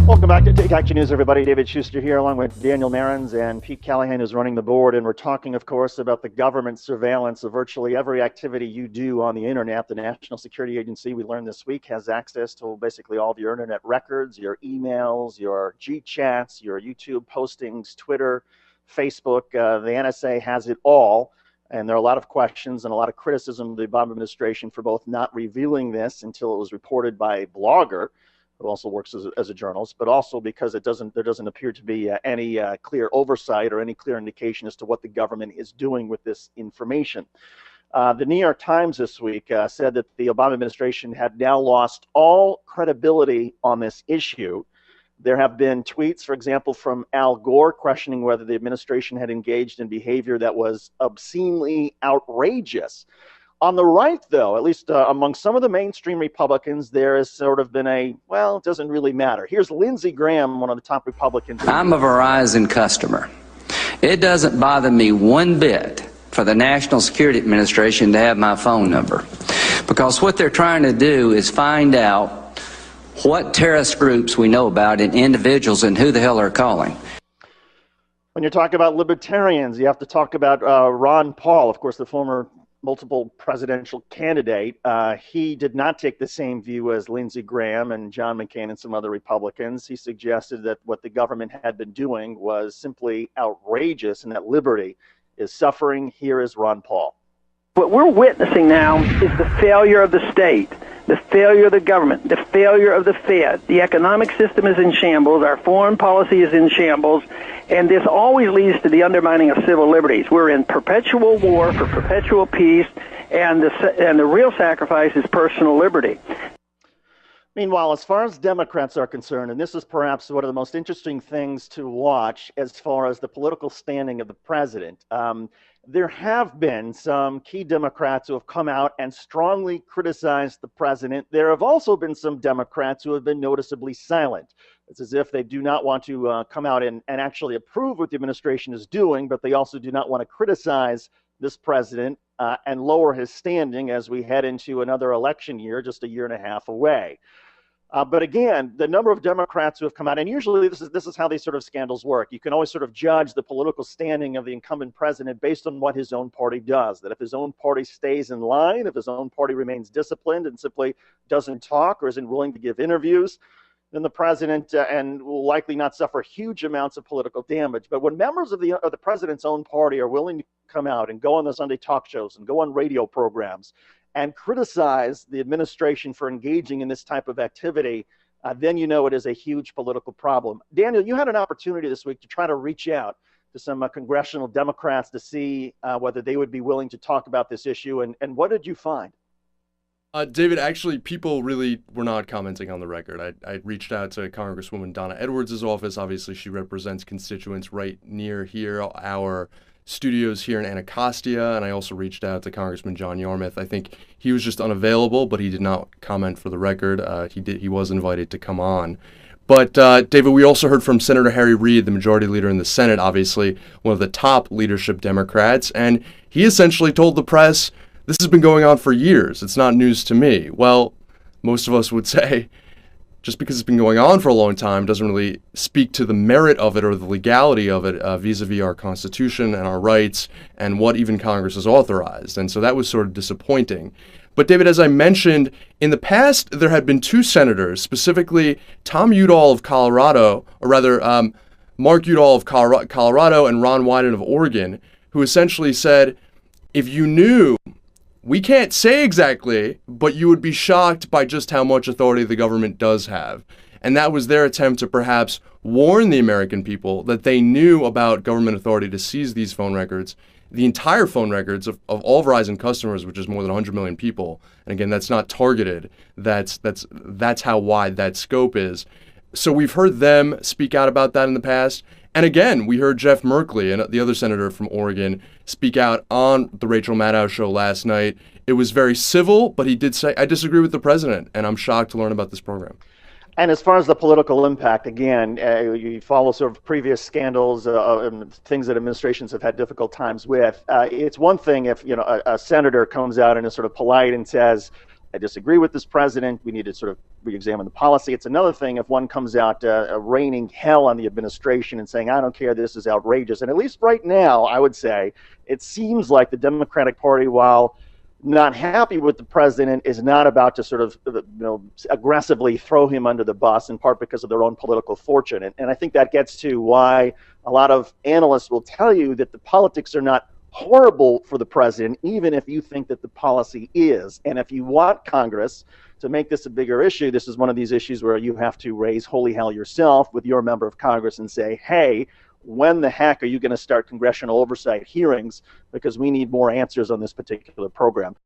Welcome back to Take Action News, everybody. David Shuster here, along with Daniel Marins and Pete Callahan, who's running the board. And we're talking, of course, about the government surveillance of virtually every activity you do on the internet. The National Security Agency, we learned this week, has access to basically all of your internet records, your emails, your G-chats, your YouTube postings, Twitter, Facebook. The NSA has it all. And there are a lot of questions and a lot of criticism of the Obama administration for both not revealing this until it was reported by a blogger who also works as a journalist, but also because there doesn't appear to be any clear oversight or any clear indication as to what the government is doing with this information. The New York Times this week said that the Obama administration had now lost all credibility on this issue. There have been tweets, for example, from Al Gore questioning whether the administration had engaged in behavior that was obscenely outrageous. On the right, though, at least among some of the mainstream Republicans, there has sort of been a, well, it doesn't really matter. Here's Lindsey Graham, one of the top Republicans. I'm a Verizon customer. It doesn't bother me one bit for the National Security Administration to have my phone number, because what they're trying to do is find out what terrorist groups we know about and individuals and who the hell are calling. When you're talking about libertarians, you have to talk about Ron Paul, of course, the former multiple presidential candidate. He did not take the same view as Lindsey Graham and John McCain and some other Republicans. He suggested that what the government had been doing was simply outrageous and that liberty is suffering. Here is Ron Paul. What we're witnessing now is the failure of the state, the failure of the government, the failure of the Fed. The economic system is in shambles. Our foreign policy is in shambles. And this always leads to the undermining of civil liberties. We're in perpetual war for perpetual peace, and the real sacrifice is personal liberty. Meanwhile, as far as Democrats are concerned, and this is perhaps one of the most interesting things to watch as far as the political standing of the president, there have been some key Democrats who have come out and strongly criticized the president. There have also been some Democrats who have been noticeably silent. It's as if they do not want to come out and actually approve what the administration is doing, but they also do not want to criticize this president and lower his standing as we head into another election year, just a year and a half away. But again, the number of Democrats who have come out, and usually this is how these sort of scandals work. You can always sort of judge the political standing of the incumbent president based on what his own party does. That if his own party stays in line, if his own party remains disciplined and simply doesn't talk or isn't willing to give interviews, then the president and will likely not suffer huge amounts of political damage. But when members of the president's own party are willing to come out and go on the Sunday talk shows and go on radio programs and criticize the administration for engaging in this type of activity, then you know it is a huge political problem. Daniel, you had an opportunity this week to try to reach out to some congressional Democrats to see whether they would be willing to talk about this issue. And what did you find? David, actually, people really were not commenting on the record. I reached out to Congresswoman Donna Edwards' office. Obviously, she represents constituents right near here, our studios here in Anacostia, and I also reached out to Congressman John Yarmouth. I think he was just unavailable, but he did not comment for the record. He was invited to come on. But, David, we also heard from Senator Harry Reid, the majority leader in the Senate, obviously one of the top leadership Democrats, and he essentially told the press, this has been going on for years. It's not news to me. Well, most of us would say just because it's been going on for a long time doesn't really speak to the merit of it or the legality of it vis-a-vis our Constitution and our rights and what even Congress has authorized. And so that was sort of disappointing. But David, as I mentioned, in the past, there had been two senators, specifically Tom Udall of Colorado, or rather Mark Udall of Colorado and Ron Wyden of Oregon, who essentially said, if you knew, we can't say exactly, but you would be shocked by just how much authority the government does have. And that was their attempt to perhaps warn the American people that they knew about government authority to seize these phone records, the entire phone records of all Verizon customers, which is more than 100 million people. And again, that's not targeted. That's how wide that scope is. So we've heard them speak out about that in the past. And again, we heard Jeff Merkley, and the other senator from Oregon, speak out on the Rachel Maddow show last night. It was very civil, but he did say, I disagree with the president, and I'm shocked to learn about this program. And as far as the political impact, again, you follow sort of previous scandals and things that administrations have had difficult times with. It's one thing if a senator comes out and is sort of polite and says, I disagree with this president. We need to sort of re-examine the policy. It's another thing if one comes out raining hell on the administration and saying, I don't care, this is outrageous. And at least right now, I would say, it seems like the Democratic Party, while not happy with the president, is not about to sort of aggressively throw him under the bus, in part because of their own political fortune. And I think that gets to why a lot of analysts will tell you that the politics are not horrible for the president, even if you think that the policy is. And if you want Congress to make this a bigger issue, this is one of these issues where you have to raise holy hell yourself with your member of Congress and say, hey, when the heck are you going to start congressional oversight hearings? Because we need more answers on this particular program.